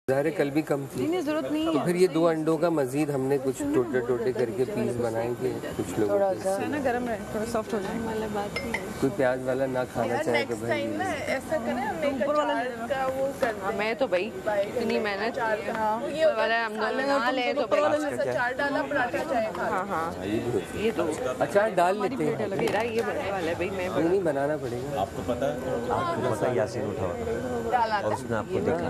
ज़ाहिर कल भी कम थी, जरूरत नहीं तो फिर ये 2 अंडों का मजीद हमने कुछ टोटे टोटे करके पीस बनाएंगे कुछ लोगों है ना, गरम रहे, थोड़ा सॉफ्ट हो जाए। वाला बात नहीं है, कोई प्याज वाला ना खाना चाहे तो भाई ऐसा करें हम एक अचार का वो कर दें। मैं तो भाई इतनी मेहनत ये वाला हम दोनों ना ले तो अचार डाला पराठा चाहे खा। हाँ हाँ ये तो अचार डाल लेते हैं। मेरा ये बनने वाला है भाई, मैं नहीं बनाना पड़ेगा। आपको पता है यासीन उठा और उसने आपको देखा,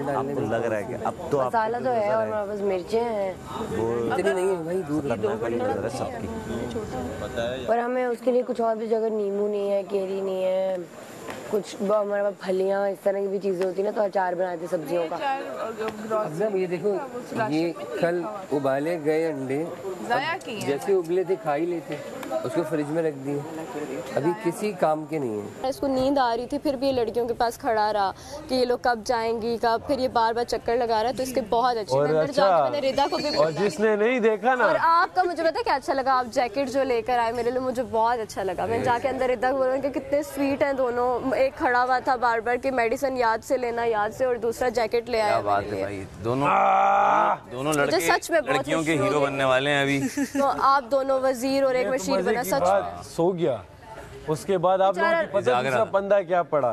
आपको लग रहा है कि अब तो आप मसाला तो है और बस मिर्चें हैं, वो इतनी नहीं है भाई, दूर नजर है सबकी। पर हमें उसके लिए कुछ और भी जगह नींबू नहीं है, केरी नहीं है, कुछ हमारे पास फलियाँ इस तरह की भी चीज़ें होती ना तो अचार बनाते सब्जियों का। अब ना ये देखो, ये कल उबाले गए अंडे जैसे उबले थे खा ही लेते, उसको फ्रिज में रख दिए, अभी किसी काम के नहीं है। इसको नींद आ रही थी, फिर भी ये लड़कियों के पास खड़ा रहा कि ये लोग कब जाएंगी कब, फिर ये बार बार चक्कर लगा रहा है, तो इसके बहुत अच्छे अंदर जाके मैंने रिदा को भी और जिसने नहीं देखा ना, और आपका मुझे पता है क्या अच्छा लगा, आप जैकेट जो लेकर आए मेरे लिए मुझे बहुत अच्छा लगा। मैं जाके अंदर रिदा को बोल रही हूँ कि कितने स्वीट हैं दोनों, एक खड़ा हुआ था बार बार कि मेडिसिन याद से लेना याद से, और दूसरा जैकेट ले आया। क्या बात है भाई, दोनों लड़के सच में लड़कियों के हीरो बनने वाले हैं अभी। तो आप दोनों वजीर और एक मशीर बना, सच में सो गया। उसके बाद आप लोगों को पता दूसरा पंदा क्या पड़ा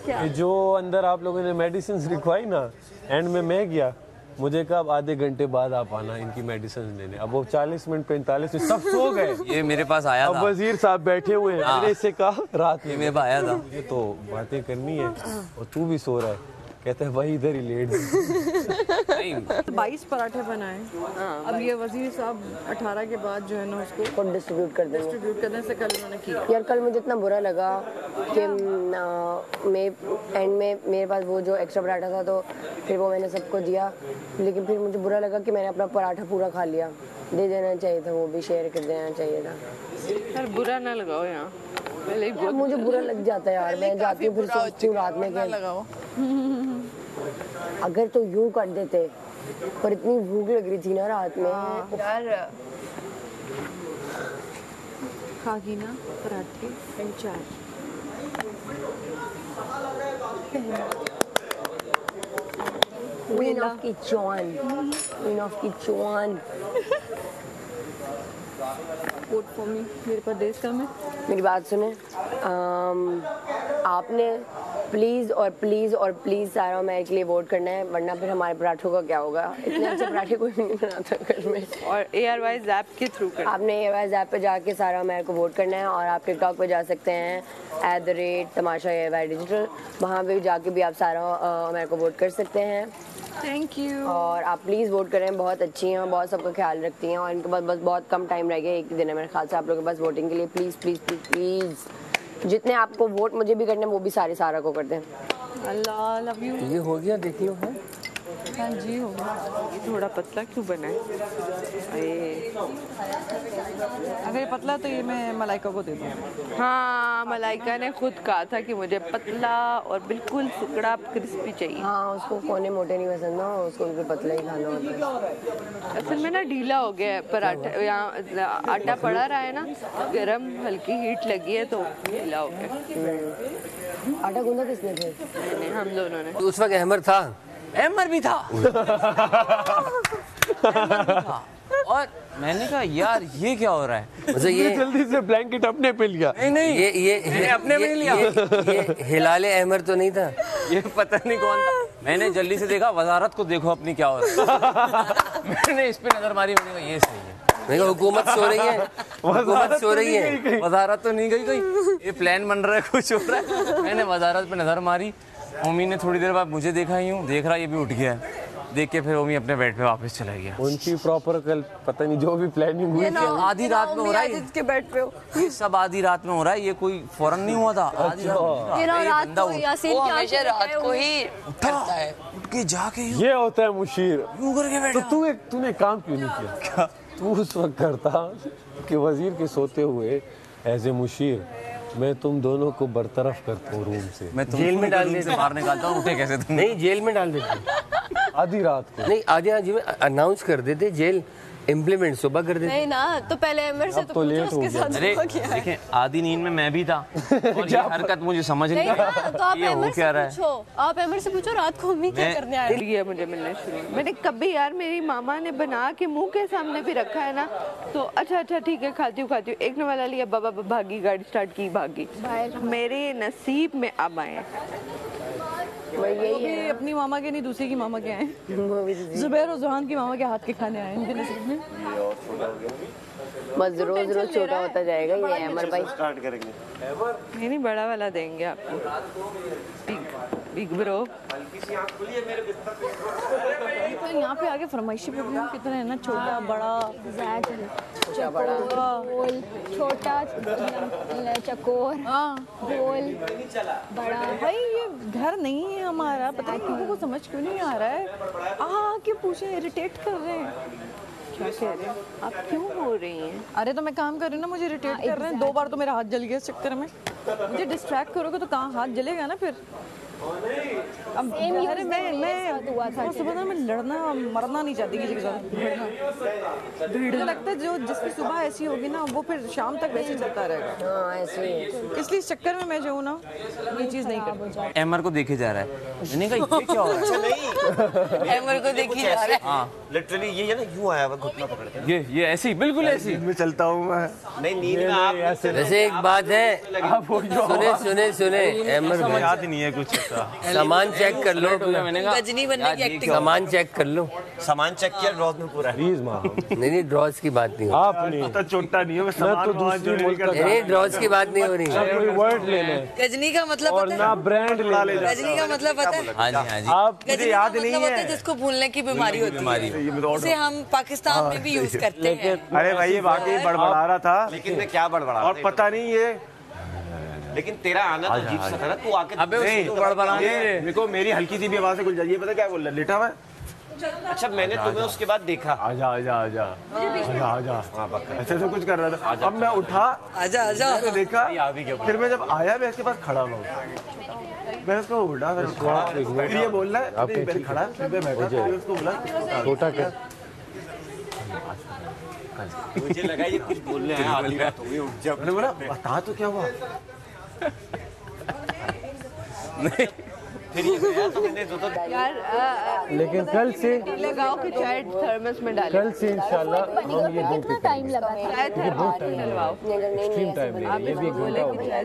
कि जो अंदर आप लोगों ने मेडिसिन लिखवाई ना, एंड में मैं गया, मुझे कहा आधे घंटे बाद आप आना इनकी मेडिसिन लेने। अब वो 40 मिनट 45 मिनट सब सो गए। ये मेरे पास आया था, अब वजीर साहब बैठे हुए हैं, मैंने इससे कहा रात में मेरे पास आया था, मुझे तो बातें करनी है और तू भी सो रहा है, कहते हैं भाई इधर ही लेट। 22 पराठे बनाए। अब ये वजीर साहब 18 के बाद जो है ना उसको डिस्ट्रीब्यूट कर देंगे। डिस्ट्रीब्यूट करने से कल उन्होंने किया। यार कल मुझे इतना बुरा लगा कि मैं एंड में मेरे पास वो जो एक्स्ट्रा पराठा था तो फिर वो मैंने सबको दिया, लेकिन फिर मुझे बुरा लगा कि मैंने अपना पराठा पूरा खा लिया। दे देना चाहिए था, वो भी शेयर कर देना चाहिए था। यार बुरा ना लगाओ यहाँ, मुझे बुरा लग जाता है यार, मैं जाती हूँ फिर सोचती हूँ रात में लगाओ। अगर तो यूं कर देते, पर इतनी भूख लग रही थी ना रात में यार खागी ना पराठे एंड चाय। Queen of kitchen, queen of kitchen. Vote for me, मेरे पास देश का में। मेरी बात सुने, आपने प्लीज़ और प्लीज़ और प्लीज़ सारा मैर के लिए वोट करना है, वरना फिर हमारे पराठों का क्या होगा। इतने अच्छे पराठे कोई नहीं बनाता घर में। और ARY ऐप के थ्रू करना, आपने ARY ऐप पे जाके सारा मैर को वोट करना है, और आप टिकटॉक पे जा सकते हैं @तमाशा ARY डिजिटल, वहाँ पे जाके भी आप सारा मैर को वोट कर सकते हैं। Thank you. और आप प्लीज़ वोट करें, बहुत अच्छी हैं, बहुत सबका ख्याल रखती हैं, और इनके पास बस बहुत कम टाइम रह गया, एक ही दिन है मेरे ख्याल से आप लोगों के पास वोटिंग के लिए। प्लीज़ प्लीज़ प्लीज़ प्लीज़ जितने आपको वोट मुझे भी करने वो भी सारा को कर दें। अल्लाह लव यू। ये हो गया, देख लो। है हाँ जी हो गया। ये थोड़ा पतला क्यों बना है? अगर ये पतला तो ये मैं मलाइका को दे दूँ। हाँ मलाइका ने खुद कहा था कि मुझे पतला और बिल्कुल टुकड़ा क्रिस्पी चाहिए। हाँ उसको कोने मोटे नहीं पसंद ना, उसको बिल्कुल पतला ही खाना होता है। असल में ना ढीला हो गया है पराठा, यहाँ आटा पड़ा रहा है ना, गरम हल्की हीट लगी है तो ढीला हो गया। आटा गूंदा किसने थे? हम दोनों ने। तो उस वक्त अहमर था, एमर भी था। और मैंने कहा यार ये क्या हो रहा है, मुझे ये जल्दी से ब्लैंकेट अपने पे लिया। नहीं ये अपने में लिया। ये हिलाले अहमर तो नहीं था, ये पता नहीं कौन था। मैंने जल्दी से देखा, वजारत को देखो अपनी क्या हो रहा है। मैंने इस पे नजर मारी, मैंने कहा ये सही है। मैंने कहा हुकूमत सो रही है, हुकूमत सो रही है। वजारत तो नहीं गई कहीं, ये प्लान बन रहा है, कुछ हो रहा है। मैंने वजारत पे नजर मारी, ओमी ने थोड़ी देर बाद मुझे देखा ही हूँ, देख रहा ये भी उठ गया है, देख के फिर ओमी अपने बेड पे वापस चला गया। उनकी प्रॉपर कल पता नहीं जो भी प्लानिंग हुई थी आधी रात में हो रहा है, के बेड पे हो, ये सब आधी रात में हो रहा है, ये कोई फौरन नहीं हुआ था। आधी रात रात को ही करता है, उठ के जाके ये होता है मुशीर। यूं करके बैठा। तो तूने काम क्यों नहीं किया? क्या तू उस वक्त करता कि वजीर के सोते हुए एज ए मुशीर मैं तुम दोनों को बरतरफ करता हूँ रूम से, मैं जेल में डाल देते, बाहर निकालता हूँ, उठे कैसे तुम? नहीं जेल में डाल देते आधी रात को। नहीं आधी रात में अनाउंस कर देते जेल इम्प्लीमेंट सुबह कर देते। नहीं ना, तो पहले अमर से तो पूछो उसके साथ अरे देखें, आधी नींद में मैं भी था और ये हरकत मुझे समझ नहीं नहीं ना, तो आप ये हो अमर क्या से रहा है। पूछो, आप अमर से पूछो रात को मम्मी क्या करने आ रही है। मुझे मिलने शुरू, मैंने कभी यार मेरी मामा ने बना के मुंह के सामने भी रखा है ना, तो अच्छा ठीक है खाती हूँ। एक ने वाला लिया, बाबा भागी, गाड़ी स्टार्ट की, भागी। मेरे नसीब में अब आए यही है, अपनी मामा के नहीं दूसरी की मामा के आए, जुबैर और जुहान की मामा के हाथ के खाने आए इनके नसीब में। बस रोज रोज छोटा होता जाएगा ये अमर भाई। स्टार्ट करेंगे। नहीं बड़ा वाला देंगे आपको, बिग ब्रो। तो यहाँ पे आके फरमाइशी प्रोग्राम कितना है ना, छोटा बड़ा, छोटा चकोर, गोल, बड़ा। भाई ये घर नहीं है हमारा, पता है लोगों को समझ क्यों नहीं आ रहा है। आके पूछे, इरिटेट कर रहे हैं। क्या कह रहे हैं आप, क्यों हो रही हैं? अरे तो मैं काम कर रही हूँ ना, मुझे इरिटेट कर रहे हैं। 2 बार तो मेरा हाथ जल गया इस चक्कर में। मुझे डिस्ट्रैक्ट करोगे तो कहाँ हाथ जलेगा ना फिर। अब अरे मैं सुबह ना, मैं लड़ना मरना नहीं चाहती किसी के साथ। मुझे लगता है जो जिसकी सुबह ऐसी होगी ना, वो फिर शाम तक वैसे चलता रहेगा। हाँ ऐसे ही, इसलिए इस चक्कर में मैं जो हूँ ना, ये चीज़ नहीं करती। एमर को देखे जा रहा है, मैंने कहा ये क्या हो रहा है। एमर को देखी जा रहा है। हाँ लिटरली ये है ना, यूं आया हुआ घुटना पकड़ के। ये ऐसी बिल्कुल ऐसी में चलता हूँ मैं। नहीं नींद में आप वैसे एक बात है, सुने अहमद भाई, याद ही नहीं है कुछ। सामान चेक कर लो, मैंने कहा गजनी बनने की एक्टिंग। सामान चेक कर लो। सामान चेक किया, ड्रॉज में पूरा है। प्लीज माँ, नहीं ड्रॉज की बात नहीं हो आप नहीं, तो छोटा नहीं हो, मैं तो दूसरी मुल्क का नहीं, ड्रॉज की बात नहीं हो रही। कोई वर्ड ले लें गजनी का मतलब और ना ब्रांड ले लें। गजनी का मतलब पता है? हाँ जी हाँ जी। आप मुझे याद नहीं है। जिसको भूलने की बीमारी होती है, उसे हम पाकिस्तान में भी यूज करते हैं। अरे भाई ये वाकई बड़बड़ा रहा था, लेकिन मैं क्या बड़बड़ा और पता नहीं ये, लेकिन तेरा आना तो अजीब सा था ना, तू आके अबे उसको बड़बड़ा मेरे को मेरी हल्की सी भी आवाज से खुल जाती है। पता क्या बोल रहा लेटा हुआ। अच्छा मैंने तुम्हें उसके बाद देखा। आजा ऐसे तो कुछ कर रहा था। अब मैं उठा, आजा देखा, फिर मैं जब आया मैं इसके पास खड़ा हुआ, मैं उसको उल्टा फिर ये बोल रहा है फिर खड़ा, फिर मैं बैठा, फिर उसको बोला छोटा क्या, मुझे लगा ये कुछ बोलने आया, आधी रात हो गई, उठ जा। मैंने बोला बता तो क्या हुआ। नहीं फिर ये गया तो मैंने तो यार लेकिन कल से लगाओ कि चाय थर्मस में डालें। कल से इंशाल्लाह हम ये दो कितना टाइम लगा था? चाय थर्मस में डलवाओ। स्ट्रीम टाइम है, ये भी एक घंटा हो गया।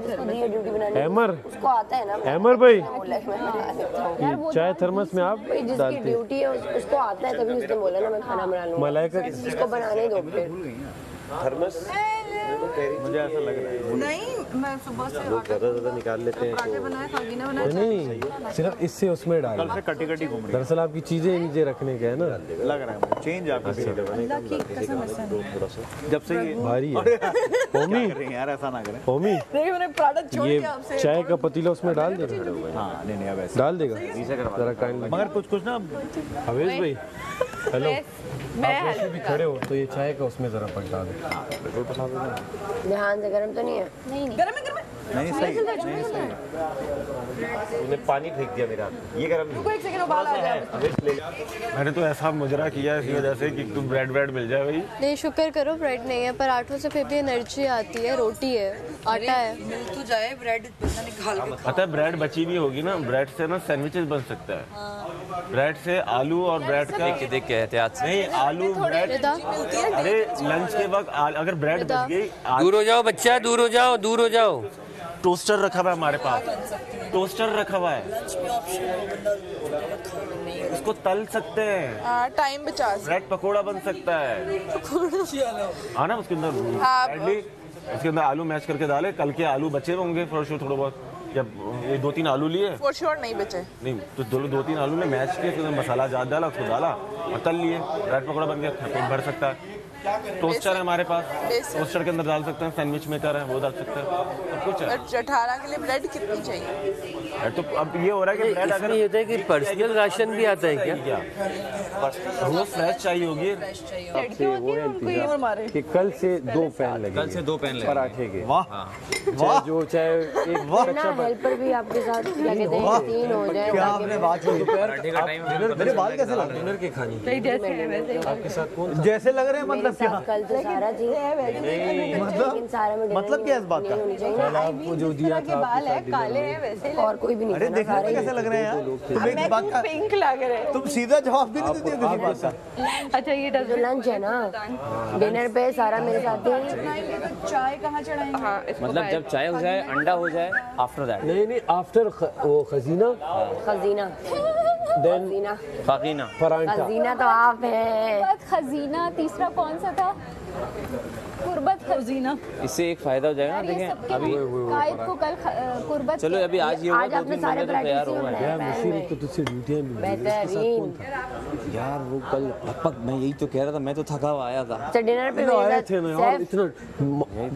ड्यूटी बनाने अहमर, उसको आता है ना। अहमर भाई, बोला है, मैं बना सकता हूँ। चाय थर्मस में आप जिसकी डालते हैं। ड्यूटी है उसको आता है, तभी उसने बोला ना मैं खाना बना लूँगा। मलाइका इसको बनाने दो फिर। थर्मस मुझे ऐसा लग रहा है नहीं मैं सुबह से ज्यादा निकाल लेते हैं पराठे बनाए, खागी ने बनाए। नहीं, सिर्फ इससे उसमें डाल। कटी घूम रही दरअसल आपकी चीजें नीचे रखने के है ना, लग रहा है चेंज आपका। अल्लाह की कसम ऐसा जब से ये भारी है। होमी यार ऐसा ना करें। होमी, नहीं, मैंने पराठा छोड़ ये दिया आपसे। चाय का पतीला उसमें डाल देगा। हाँ नहीं अब ऐसा डाल देगा जरा काइंडली। मगर कुछ ना हवेश भाई, हेलो, मैं आप वैसे भी खड़े हो तो ये चाय का उसमें जरा पलटा दो। ध्यान से गर्म तो नहीं है? नहीं गरम है नहीं सही नहीं सही। तूने पानी फेंक दिया मेरा, ये गरम नहीं। रुको एक सेकंड, उबाल आ जाए। मैंने तो ऐसा मुजरा किया इसी वजह से कि तुम ब्रेड मिल जाए भाई। नहीं, शुक्र करो ब्रेड नहीं है, पराठों से फिर भी एनर्जी आती है। रोटी है, आटा है। मिल तो जाए, ब्रेड निकाल के। पता है ब्रेड बची भी होगी ना, ब्रेड से ना सैंडविचेस बन सकता है। ब्रेड से आलू और ब्रेड का देख के एहतियात से। नहीं, आलू ब्रेड। बेटा, अरे लंच के वक्त अगर ब्रेड बच गई, दूर हो जाओ बच्चा, दूर हो जाओ। टोस्टर रखा हुआ है हमारे पास, टोस्टर रखा हुआ है, उसको तल सकते हैं। टाइम बचा। ब्रेड पकोड़ा बन सकता है। हाँ ना, उसके अंदर उसके अंदर आलू मैश करके डाले। कल के आलू बचे होंगे फॉर श्योर थोड़ा बहुत, जब ये 2-3 आलू लिए, फॉर श्योर नहीं बचे। नहीं तो 2-3 आलू में मैश किए, उसके अंदर मसाला ज़्यादा डाला, उसको डाला और तल लिए, ब्रेड पकोड़ा बन गया, पेट भर सकता है। टोस्टर है हमारे पास, टोस्टर के अंदर डाल सकते हैं, सैंडविच मेकर है वो डाल सकते हैं, सब कुछ है। और 18 के लिए ब्रेड कितनी चाहिए? तो अब ये हो रहा है कि ब्रेड इसमें अगर ये होता है कि पर्सनल राशन भी आता है क्या? वो फ्रेश चाहिए होगी। लड़कियों होती है उनको ये और मारे। कि कल से 2 पैन लगे, कल से 2 पैन लगे पराठे के। वाह चाहे जो चाहे एक ना हेल्पर भी आपके साथ क्या कहते हैं 3 हो जाए। क्या आपने बात की? मेरे बाल कैसे लग रहे डिनर के खाने जैसे आपके साथ कौन हैं? जैसे लग रहे हैं मतलब क्या? कल तो सारा चीज लेकिन सारा में मतलब क्या है इस बात का? कल आपको जो दिया था बाल है काले हैं वैसे और कोई भी नहीं। अरे देखने में कैसे लग रहे हैं यार? तुम एक बात का पिंक लग रहे हैं। तुम सीधा जवाब भी नहीं देते हो किसी बात का। अच्छा ये जो लंच है ना डिनर पे सारा मेरे साथ ही चाय कहाँ चढ़ाएंगे? हाँ मतलब जब चाय हो जाए, अंडा हो जाए, आफ्टर दैट नहीं आफ्टर वो खजीना खजीना देन फाकीना परांठा। खजीना तो आप हैं। खजीना तीसरा कौन सा था? कुर्बत खजीना। इससे एक फायदा हो जाएगा ना। देखें अभी कायद को कल कुर्बत। चलो अभी आज ये होगा, 2-3 महीने तो तैयार होगा। यार मुसीबत तो तुझसे ड्यूटियां भी बेहतरीन। यार वो कल पक मैं यही तो कह रहा था, मैं तो थका हुआ आया था। अच्छा डिनर पे आए थे ना यार, इतना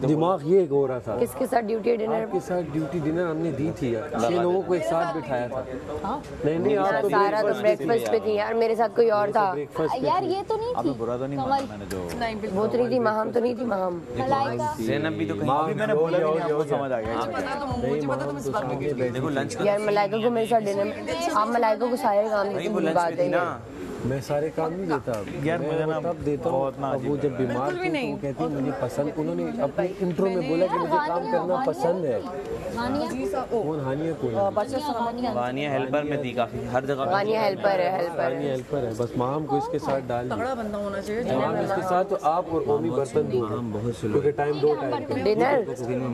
दिमाग ये हो रहा था। किसके साथ ड्यूटी है डिनर? आपके साथ ड्यूटी डिनर हमने दी थी यार, 6 लोगों को एक साथ बिठाया था। नहीं आप तो सारा तो ब्रेकफास्ट पे थी यार, मेरे साथ कोई और था। यार ये तो नहीं थी। बुरा तो नहीं माना मैंने जो वो तो नहीं थी महम, तो नहीं थी महम। ज़ैनब भी तो कहीं अभी मैंने बोला नहीं, आपको समझ आ गया। देखो लंच का यार मलाइका को मेरे साथ डिनर, आप मलाइका को सारे काम देते वो हैं, लंच बात पे थी ना। है। मैं सारे काम नहीं देता यार मुझे ना तब देता हूँ। अब वो जब बीमार थी तो वो कहती मुझे पसंद, उन्होंने अपने इंट्रो में बोला कि मुझे काम करना पसंद है। कौन हानिया कौन? वानिया हेल्पर में थी काफी, हर जगह वानिया हेल्पर है, हानिया हेल्पर है। बस माम को इसके साथ डाल दिया। बंदा होना चाहिए। माम इसके साथ तो आप और ओमी बर्तन दो, क्योंकि टाइम 2 टाइम डिनर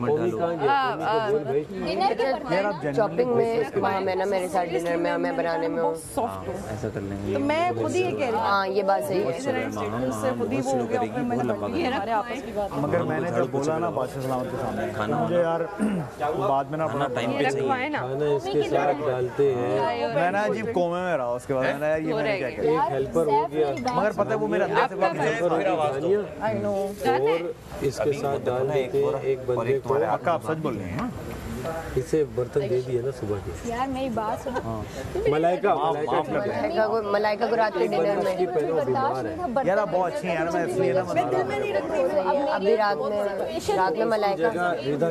ओमी कहाँ गया? ओमी को बोल भाई शॉपिंग में महम है ना मेरे साथ डिनर में, मैं बनाने में हूँ। ऐसा कर लेंगे। तो मैं खुद ही ये कह रही हूँ। हाँ ये बात सही है। से खुद ही वो हो गया, फिर मैंने बढ़ी है हमारे आपस की बात। मगर मैंने जब बोला ना बादशाह सलामत के सामने खाना, मुझे यार बाद में ना खाना टाइम पे चाहिए। खाना इसके साथ डालते हैं। मैं ना अजीब कोमे में रहा, उसके बाद मैंने यार ये मैंने क्या किया। एक हेल्पर हो गया, मगर पता है वो मेरे अंदर से बात हेल्पर हो गया हानिया, आई नो और इसके साथ डाल देते हैं एक बंदे को। पक्का आप सच बोल रहे हैं? इसे बर्तन दे दिए ना सुबह के। यार मेरी बात सुनो। मलाइका मलाइका को रात के डिनर में यार आप बहुत अच्छी हैं यार, मैं इसलिए ना अभी रात में मलाइका रिदा